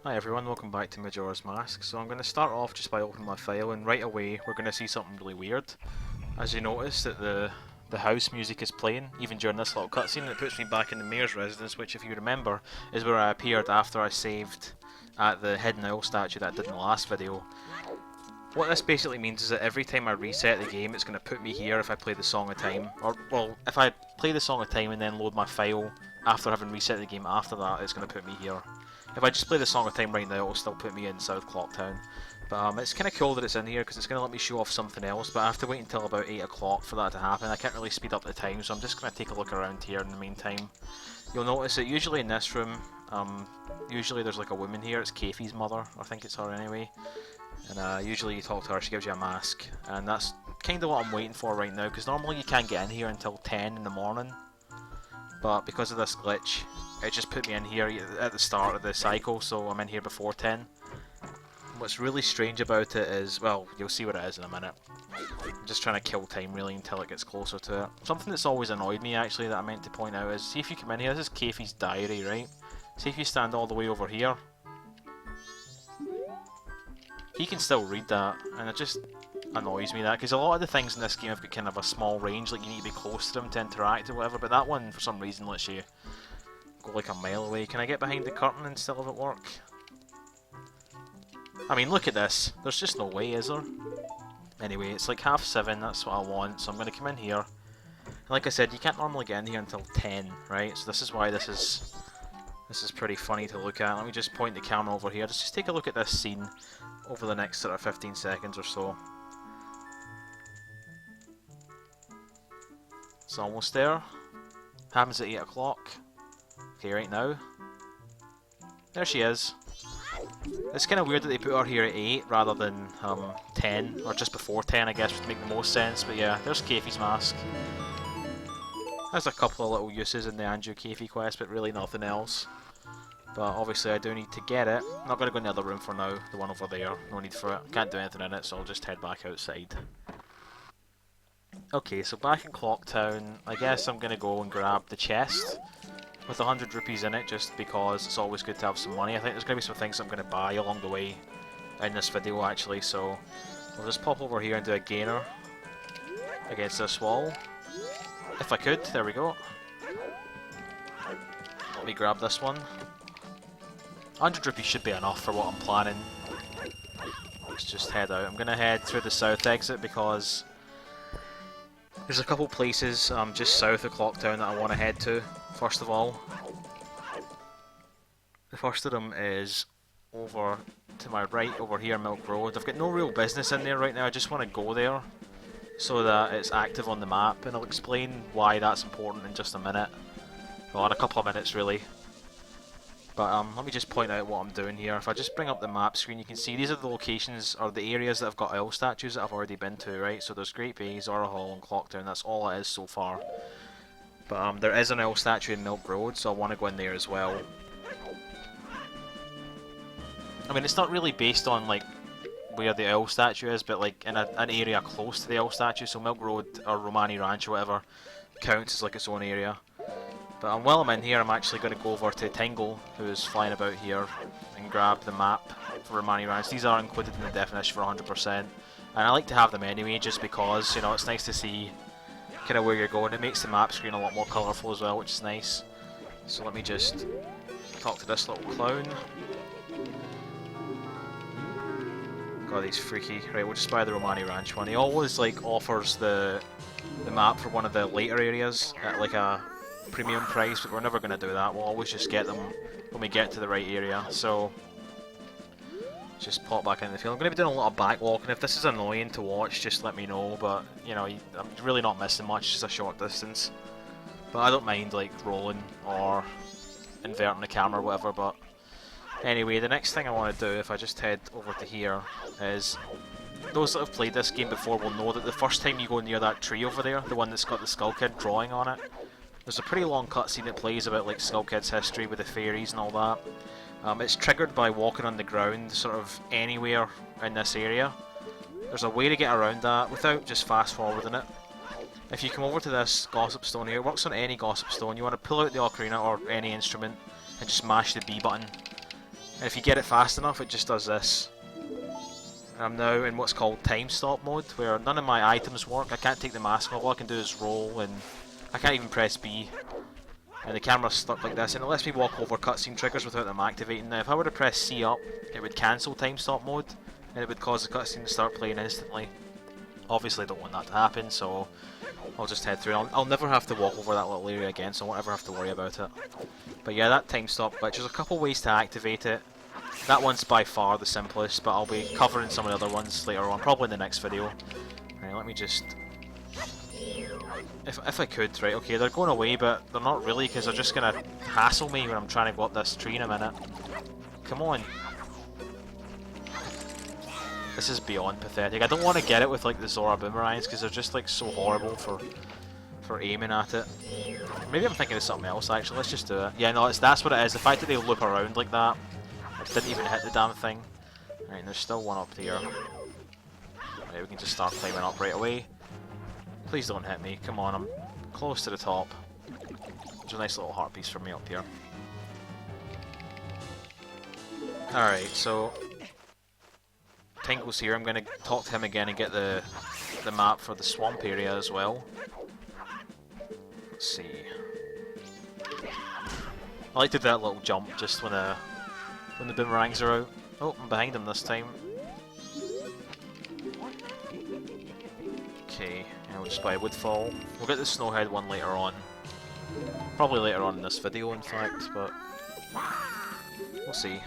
Hi everyone, welcome back to Majora's Mask. So I'm going to start off just by opening my file, and right away we're going to see something really weird. As you notice that the house music is playing, even during this little cutscene, and it puts me back in the mayor's residence, which if you remember is where I appeared after I saved at the hidden owl statue that I did in the last video. What this basically means is that every time I reset the game it's going to put me here if I play the Song of Time, or well, if I play the Song of Time and then load my file after having reset the game after that, it's going to put me here. If I just play the Song of Time right now, it'll still put me in South Clocktown. But it's kind of cool that it's in here because it's going to let me show off something else, but I have to wait until about 8 o'clock for that to happen. I can't really speed up the time, so I'm just going to take a look around here in the meantime. You'll notice that usually in this room, usually there's like a woman here. It's Keffi's mother, I think it's her anyway. And usually you talk to her, she gives you a mask. And that's kind of what I'm waiting for right now, because normally you can't get in here until 10 in the morning. But because of this glitch, it just put me in here at the start of the cycle, so I'm in here before 10. What's really strange about it is, well, you'll see what it is in a minute. I'm just trying to kill time really until it gets closer to it. Something that's always annoyed me actually that I meant to point out is, see if you come in here, this is Keffi's diary, right? See if you stand all the way over here. He can still read that, and it just annoys me that, because a lot of the things in this game have got kind of a small range, like you need to be close to them to interact or whatever, but that one for some reason lets you go like a mile away. Can I get behind the curtain and still have it work? I mean, look at this. There's just no way, is there? Anyway, it's like 7:30, that's what I want, so I'm going to come in here. And like I said, you can't normally get in here until 10, right? So this is why this is pretty funny to look at. Let me just point the camera over here. Just take a look at this scene over the next sort of 15 seconds or so. It's almost there. Happens at 8 o'clock. Okay, right now. There she is. It's kind of weird that they put her here at 8 rather than 10, or just before 10 I guess would make the most sense, but yeah, there's Keffi's mask. There's a couple of little uses in the Andrew Keffi quest, but really nothing else. But obviously I do need to get it. I'm not going to go in the other room for now, the one over there, no need for it. Can't do anything in it, so I'll just head back outside. Okay, so back in Clocktown, I guess I'm going to go and grab the chest with 100 rupees in it, just because it's always good to have some money. I think there's going to be some things I'm going to buy along the way in this video actually, so I'll just pop over here and do a gainer against this wall. If I could, there we go. Let me grab this one. 100 rupees should be enough for what I'm planning. Let's just head out. I'm going to head through the south exit because there's a couple places just south of Clocktown that I want to head to. First of all, the first of them is over to my right over here, Milk Road. I've got no real business in there right now, I just want to go there so that it's active on the map, and I'll explain why that's important in just a minute. Well, in a couple of minutes really. But let me just point out what I'm doing here. If I just bring up the map screen, you can see these are the locations, or the areas that have got owl statues that I've already been to, right? So there's Great Bay, Zora Hall and Clocktown, that's all it is so far. But there is an owl statue in Milk Road, so I want to go in there as well. I mean, it's not really based on like where the owl statue is, but like in an area close to the owl statue, so Milk Road or Romani Ranch or whatever counts as like its own area. But while I'm in here, I'm actually going to go over to Tingle, who is flying about here, and grab the map for Romani Ranch. These are included in the definition for 100%, and I like to have them anyway, just because, you know, it's nice to see kind of where you're going. It makes the map screen a lot more colourful as well, which is nice. So let me just talk to this little clown. God, he's freaky. Right, we'll just buy the Romani Ranch one. He always like offers the map for one of the later areas at like a premium price, but we're never going to do that. We'll always just get them when we get to the right area. So just pop back in the field. I'm going to be doing a lot of backwalking. If this is annoying to watch, just let me know, but you know, I'm really not missing much, just a short distance. But I don't mind like rolling or inverting the camera or whatever. But anyway, the next thing I want to do, if I just head over to here, is those that have played this game before will know that the first time you go near that tree over there, the one that's got the Skull Kid drawing on it, there's a pretty long cutscene that plays about like Skull Kid's history with the fairies and all that. It's triggered by walking on the ground sort of anywhere in this area. There's a way to get around that without just fast forwarding it. If you come over to this Gossip Stone here, it works on any Gossip Stone. You want to pull out the ocarina or any instrument and just mash the B button. And if you get it fast enough, it just does this. And I'm now in what's called time stop mode, where none of my items work. I can't take the mask off. All I can do is roll, and I can't even press B. And the camera's stuck like this, and it lets me walk over cutscene triggers without them activating. Now, if I were to press C up, it would cancel time stop mode, and it would cause the cutscene to start playing instantly. Obviously, I don't want that to happen, so I'll just head through. I'll never have to walk over that little area again, so I won't ever have to worry about it. But yeah, that time stop glitch, there's a couple ways to activate it. That one's by far the simplest, but I'll be covering some of the other ones later on, probably in the next video. Right, let me just... If I could, right, okay, they're going away, but they're not really, because they're just going to hassle me when I'm trying to go up this tree in a minute. Come on. This is beyond pathetic. I don't want to get it with, like, the Zora boomerangs, because they're just, like, so horrible for aiming at it. Maybe I'm thinking of something else, actually. Let's just do it. Yeah, no, that's what it is. The fact that they loop around like that. I didn't even hit the damn thing. Right, and there's still one up here. Right, we can just start climbing up right away. Please don't hit me. Come on, I'm close to the top. There's a nice little heart piece for me up here. Alright, so... Tinkle's here. I'm going to talk to him again and get the map for the swamp area as well. Let's see. I like to do that little jump just when the boomerangs are out. Oh, I'm behind him this time. Okay, and we'll just buy Woodfall. We'll get the Snowhead one later on. Probably later on in this video, in fact, but we'll see.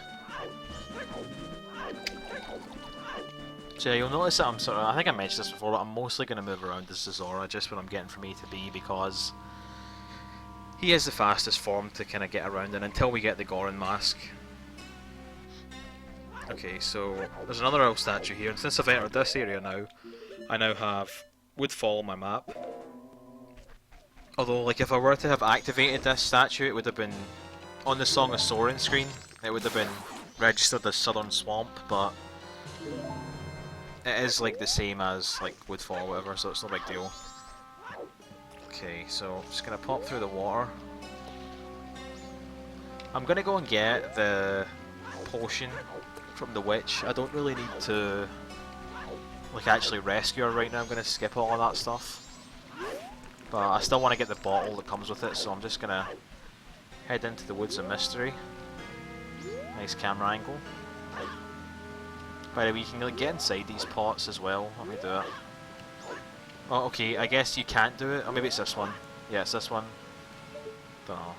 So yeah, you'll notice that I'm sort of, I think I mentioned this before, but I'm mostly going to move around as Zora just when I'm getting from A to B, because he is the fastest form to kind of get around in until we get the Goron mask. Okay, so there's another owl statue here, and since I've entered this area now, I now have Woodfall on my map. Although, like, if I were to have activated this statue, it would have been on the Song of Soaring screen. It would have been registered as Southern Swamp, but it is like the same as like Woodfall or whatever, so it's no big deal. Okay, so I'm just gonna pop through the water. I'm gonna go and get the potion from the witch. I don't really need to like actually rescue her right now. I'm gonna skip all of that stuff. But I still want to get the bottle that comes with it, so I'm just gonna head into the Woods of Mystery. Nice camera angle. By the way, you can like, get inside these pots as well. Let me do it. Oh, okay, I guess you can't do it. Or maybe it's this one. Yeah, it's this one. Don't know.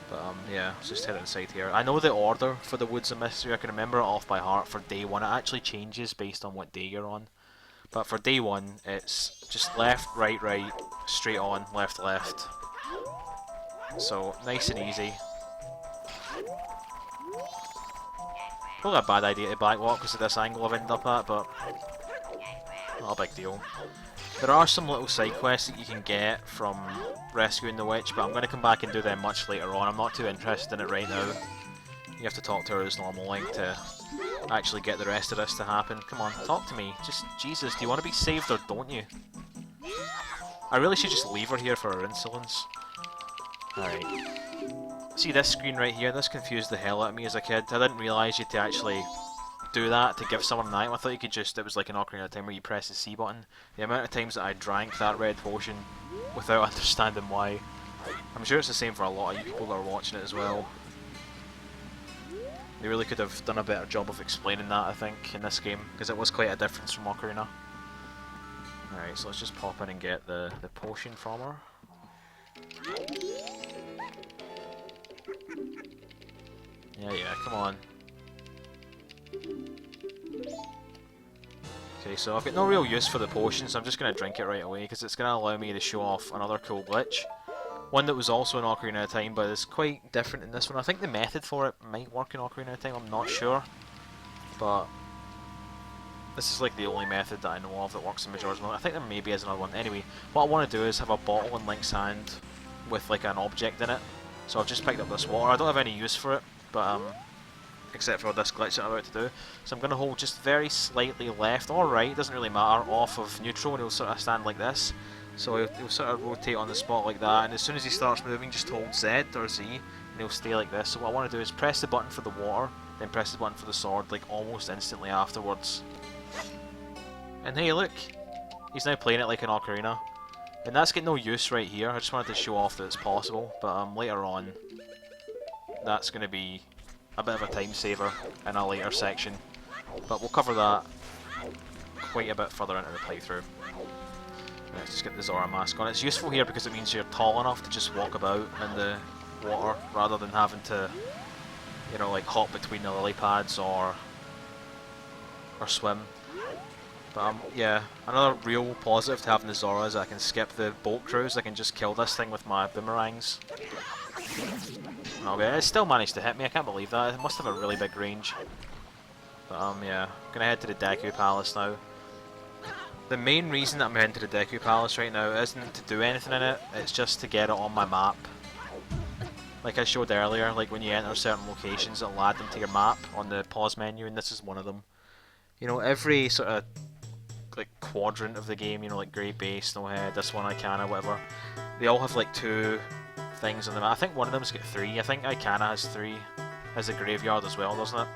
But yeah, let's just head inside here. I know the order for the Woods of Mystery. I can remember it off by heart for day one. It actually changes based on what day you're on. But for day one, it's just left, right, right, straight on, left, left. So, nice and easy. Probably a bad idea to backlock because of this angle I've ended up at, but not a big deal. There are some little side quests that you can get from rescuing the witch, but I'm going to come back and do them much later on. I'm not too interested in it right now. You have to talk to her as normal, like, to actually get the rest of this to happen. Come on, talk to me. Just, Jesus, do you want to be saved or don't you? I really should just leave her here for her insolence. Alright. See this screen right here? This confused the hell out of me as a kid. I didn't realise you had to actually do that to give someone an item. I thought you could just, it was like an Ocarina of Time where you press the C button. The amount of times that I drank that red potion without understanding why. I'm sure it's the same for a lot of you people that are watching it as well. They really could have done a better job of explaining that, I think, in this game, because it was quite a difference from Ocarina. Alright, so let's just pop in and get the potion from her. Yeah, come on. Okay, so I've got no real use for the potion, so I'm just going to drink it right away, because it's going to allow me to show off another cool glitch. One that was also in Ocarina of Time, but it's quite different in this one. I think the method for it might work in Ocarina of Time, I'm not sure. But this is like the only method that I know of that works in Majora's Mask. I think there maybe is another one. Anyway, what I want to do is have a bottle in Link's hand with like an object in it. So I've just picked up this water. I don't have any use for it, but except for this glitch that I'm about to do. So I'm going to hold just very slightly left or right, doesn't really matter, off of neutral, and he'll sort of stand like this. So he'll sort of rotate on the spot like that, and as soon as he starts moving, just hold Z or Z, and he'll stay like this. So what I want to do is press the button for the water, then press the button for the sword, like almost instantly afterwards. And hey look, he's now playing it like an ocarina. And that's got no use right here, I just wanted to show off that it's possible, but later on, that's going to be a bit of a time saver in a later section. But we'll cover that quite a bit further into the playthrough. Let's just get the Zora mask on. It's useful here because it means you're tall enough to just walk about in the water, rather than having to, you know, like hop between the lily pads or swim. But yeah, another real positive to having the Zora is I can skip the boat cruise. I can just kill this thing with my boomerangs. Okay, it still managed to hit me. I can't believe that. It must have a really big range. But yeah, gonna head to the Deku Palace now. The main reason that I'm heading to the Deku Palace right now isn't to do anything in it. It's just to get it on my map. Like I showed earlier, like when you enter certain locations, it'll add them to your map on the pause menu, and this is one of them. You know, every sort of like quadrant of the game, you know, like Great Base, Snowhead, this one, Icana, whatever, they all have like 2 things on the map. I think one of them's got 3. I think Icana has 3. Has a graveyard as well, doesn't it?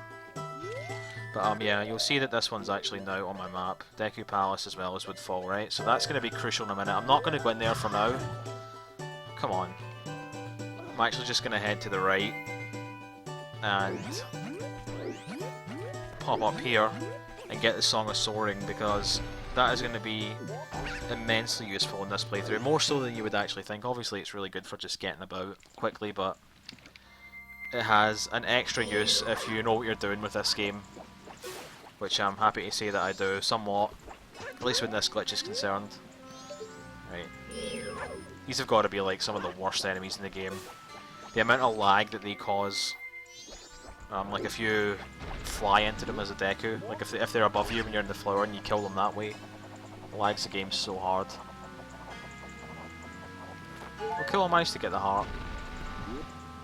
But yeah, you'll see that this one's actually now on my map. Deku Palace as well as Woodfall, right? So that's going to be crucial in a minute. I'm not going to go in there for now. Come on. I'm actually just going to head to the right and pop up here and get the Song of Soaring, because that is going to be immensely useful in this playthrough. More so than you would actually think. Obviously it's really good for just getting about quickly, but it has an extra use if you know what you're doing with this game. Which I'm happy to say that I do, somewhat. At least when this glitch is concerned. Right. These have got to be like some of the worst enemies in the game. The amount of lag that they cause. Like if you fly into them as a Deku, like if they're above you when you're in the flower and you kill them that way, it lags the game so hard. Well, cool, I managed to get the heart.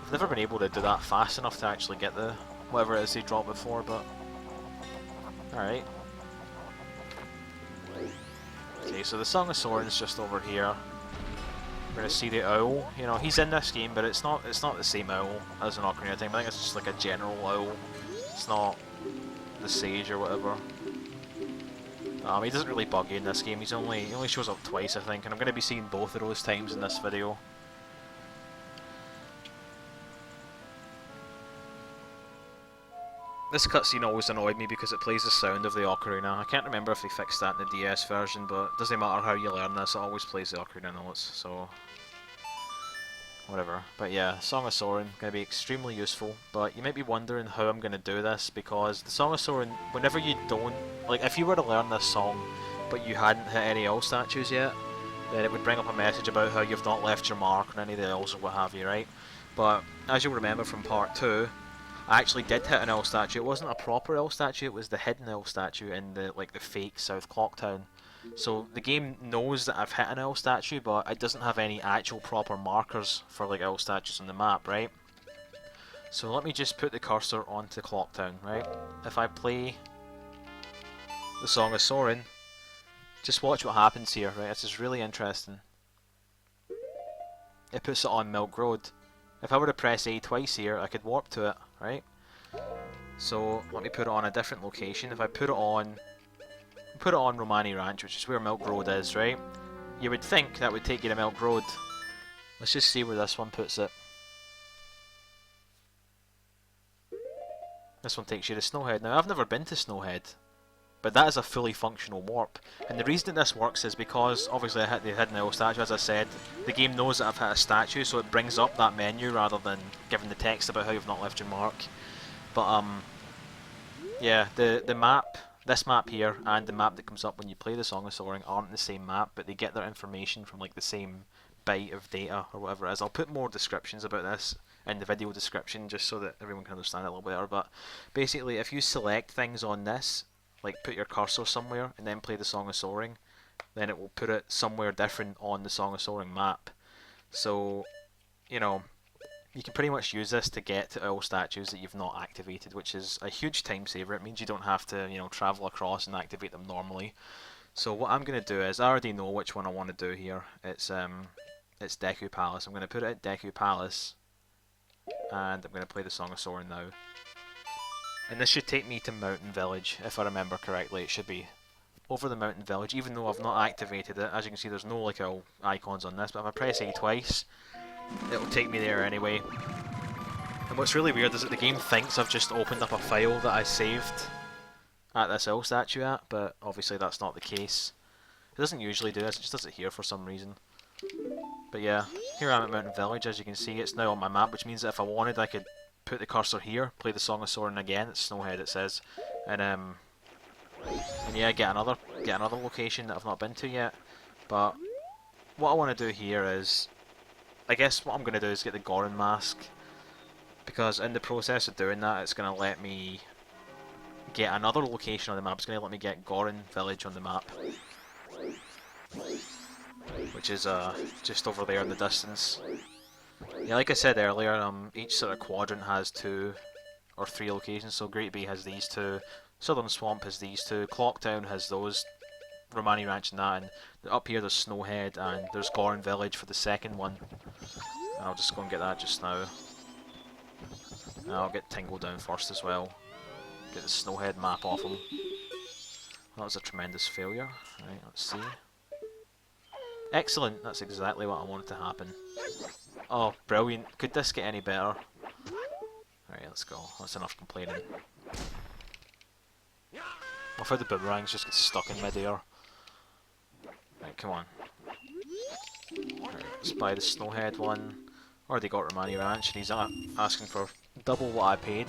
I've never been able to do that fast enough to actually get the whatever it is they dropped before, but alright. Okay, so the Song of Soaring is just over here. We're gonna see the owl. You know, he's in this game, but it's not the same owl as an Ocarina of Time. I think it's just like a general owl. It's not the sage or whatever. He doesn't really bug you in this game. He only shows up twice, I think, and I'm gonna be seeing both of those times in this video. This cutscene always annoyed me because it plays the sound of the ocarina. I can't remember if they fixed that in the DS version, but it doesn't matter how you learn this, it always plays the ocarina notes, so whatever. But yeah, Song of Soaring, going to be extremely useful, but you might be wondering how I'm going to do this, because the Song of Soaring, whenever you don't, like if you were to learn this song, but you hadn't hit any owl statues yet, then it would bring up a message about how you've not left your mark on any of the owls or what have you, right? But as you'll remember from part 2, I actually did hit an owl statue. It wasn't a proper owl statue, it was the hidden owl statue in the fake South Clocktown. So the game knows that I've hit an owl statue, but it doesn't have any actual proper markers for like owl statues on the map, right? So let me just put the cursor onto Clocktown, right? If I play the Song of Soaring, just watch what happens here, right? This is really interesting. It puts it on Milk Road. If I were to press A twice here, I could warp to it, right? So let me put it on a different location. If I put it on Romani Ranch, which is where Milk Road is, right? You would think that would take you to Milk Road. Let's just see where this one puts it. This one takes you to Snowhead. Now, I've never been to Snowhead, but that is a fully functional warp. And the reason that this works is because, obviously, I hit the hidden owl statue, as I said. The game knows that I've hit a statue, so it brings up that menu rather than giving the text about how you've not left your mark. But, yeah, the map, this map here, and the map that comes up when you play the Song of Soaring aren't the same map, but they get their information from, like, the same byte of data, or whatever it is. I'll put more descriptions about this in the video description, just so that everyone can understand it a little better. But, basically, if you select things on this, like put your cursor somewhere and then play the Song of Soaring, then it will put it somewhere different on the Song of Soaring map. So, you know, you can pretty much use this to get to owl statues that you've not activated, which is a huge time saver. It means you don't have to, you know, travel across and activate them normally. So what I'm going to do is, I already know which one I want to do here. It's Deku Palace. I'm going to put it at Deku Palace. and I'm going to play the Song of Soaring now. And this should take me to Mountain Village, if I remember correctly. It should be over the Mountain Village, even though I've not activated it. As you can see, there's no like icons on this, but if I press A twice, it'll take me there anyway. And what's really weird is that the game thinks I've just opened up a file that I saved at this owl statue at, but obviously that's not the case. It doesn't usually do this, it just does it here for some reason. But yeah, here I am at Mountain Village. As you can see, it's now on my map, which means that if I wanted, I could put the cursor here, play the Song of Soaring again. It's Snowhead, it says, and yeah, get another location that I've not been to yet. But what I want to do here is, I guess what I'm going to do is get the Goron mask, because in the process of doing that, it's going to let me get another location on the map. It's going to let me get Goron Village on the map, which is just over there in the distance. Yeah, like I said earlier, each sort of quadrant has 2 or 3 locations. So Great Bay has these 2, Southern Swamp has these 2, Clocktown has those, Romani Ranch and that, and up here there's Snowhead and there's Goron Village for the second one. And I'll just go and get that just now. And I'll get Tingle down first as well. Get the Snowhead map off him. That was a tremendous failure. Right, let's see. Excellent, that's exactly what I wanted to happen. Oh, brilliant. Could this get any better? Alright, let's go. That's enough complaining. I've had the boomerangs just get stuck in mid-air. Right, come on. Right, let's buy the Snowhead one. Already got Romani Ranch, and he's asking for double what I paid.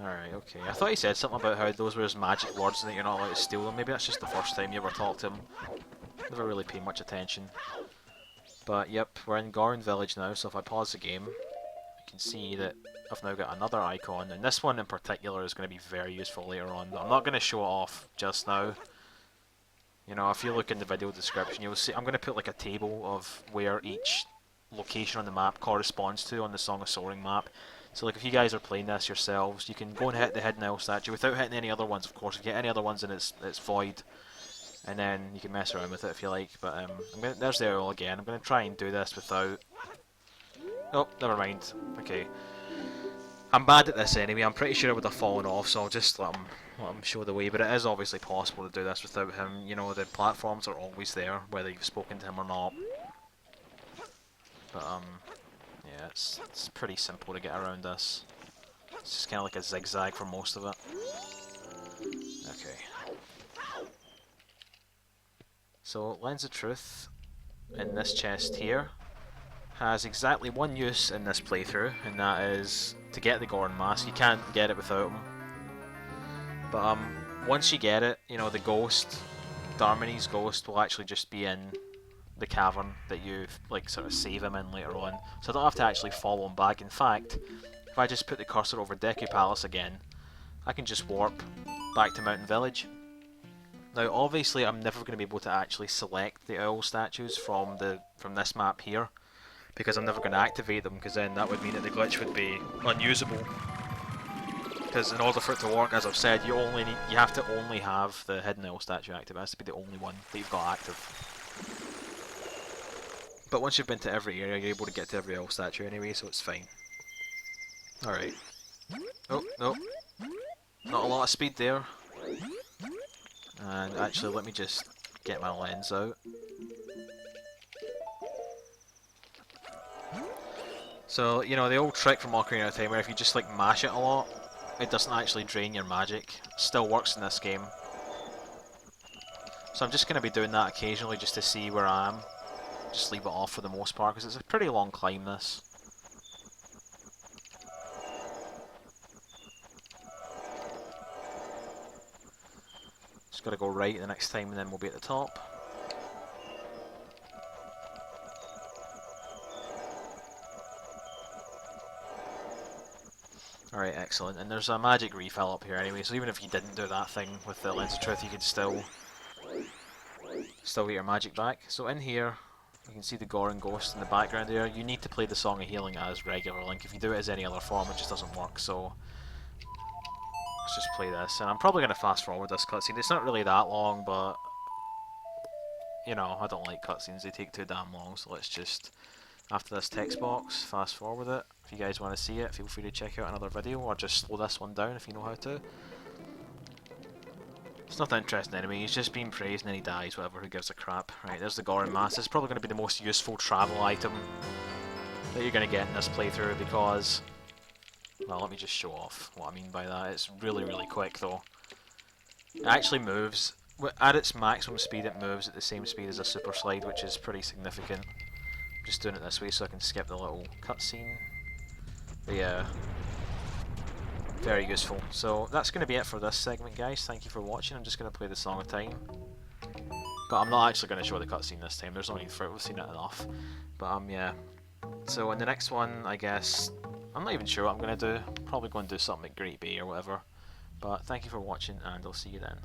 Alright, okay. I thought he said something about how those were his magic words and that you're not allowed to steal them. Maybe that's just the first time you ever talked to him. Never really paid much attention. But yep, we're in Goron Village now, so if I pause the game, you can see that I've now got another icon, and this one in particular is going to be very useful later on. I'm not going to show it off just now. You know, if you look in the video description, you'll see I'm going to put like a table of where each location on the map corresponds to on the Song of Soaring map. So like if you guys are playing this yourselves, you can go and hit the Hidden Owl statue without hitting any other ones, of course. If you get any other ones, then it's void. And then you can mess around with it if you like. But there's the owl again. I'm going to try and do this without... Oh, never mind. Okay. I'm bad at this anyway. I'm pretty sure it would have fallen off, so I'll just let him show the way. But it is obviously possible to do this without him. You know, the platforms are always there, whether you've spoken to him or not. But yeah, it's pretty simple to get around this. It's just kind of like a zigzag for most of it. Okay. So, Lens of Truth in this chest here has exactly one use in this playthrough, and that is to get the Goron mask. You can't get it without him. But once you get it, you know, the ghost, Darmany's ghost, will actually just be in the cavern that you like sort of save him in later on. So I don't have to actually follow him back. In fact, if I just put the cursor over Deku Palace again, I can just warp back to Mountain Village. Now obviously I'm never going to be able to actually select the owl statues from this map here, because I'm never going to activate them, because then that would mean that the glitch would be unusable. Because in order for it to work, as I've said, you have to only have the hidden owl statue active. It has to be the only one that you've got active. But once you've been to every area, you're able to get to every owl statue anyway, so it's fine. Alright. Oh, no. Not a lot of speed there. And actually, let me just get my lens out. So, you know, the old trick from Ocarina of Time where if you just like mash it a lot, it doesn't actually drain your magic. Still works in this game. So I'm just going to be doing that occasionally just to see where I am. Just leave it off for the most part, because it's a pretty long climb, this. Just got to go right the next time and then we'll be at the top. Alright, excellent. And there's a magic refill up here anyway, so even if you didn't do that thing with the Lens of Truth, you could still get your magic back. So in here, you can see the Goron Ghost in the background there. You need to play the Song of Healing as regular Link. If you do it as any other form, it just doesn't work, so let's just play this. And I'm probably going to fast forward this cutscene. It's not really that long, but you know, I don't like cutscenes, they take too damn long, so let's just, after this text box, fast forward it. If you guys want to see it, feel free to check out another video, or just slow this one down if you know how to. It's not that interesting anyway, he's just being praised and then he dies, whatever, who gives a crap. Right, there's the Goron Mask. It's probably going to be the most useful travel item that you're going to get in this playthrough because, well, let me just show off what I mean by that. It's really, really quick though. It actually moves, at its maximum speed it moves at the same speed as a super slide, which is pretty significant. I'm just doing it this way so I can skip the little cutscene. But yeah, very useful. So that's going to be it for this segment, guys. Thank you for watching. I'm just going to play the Song of Time. But I'm not actually going to show the cutscene this time. There's no need for it. We've seen it enough. But yeah. So in the next one, I guess, I'm not even sure what I'm going to do. Probably going to do something at Great Bay or whatever. But thank you for watching, and I'll see you then.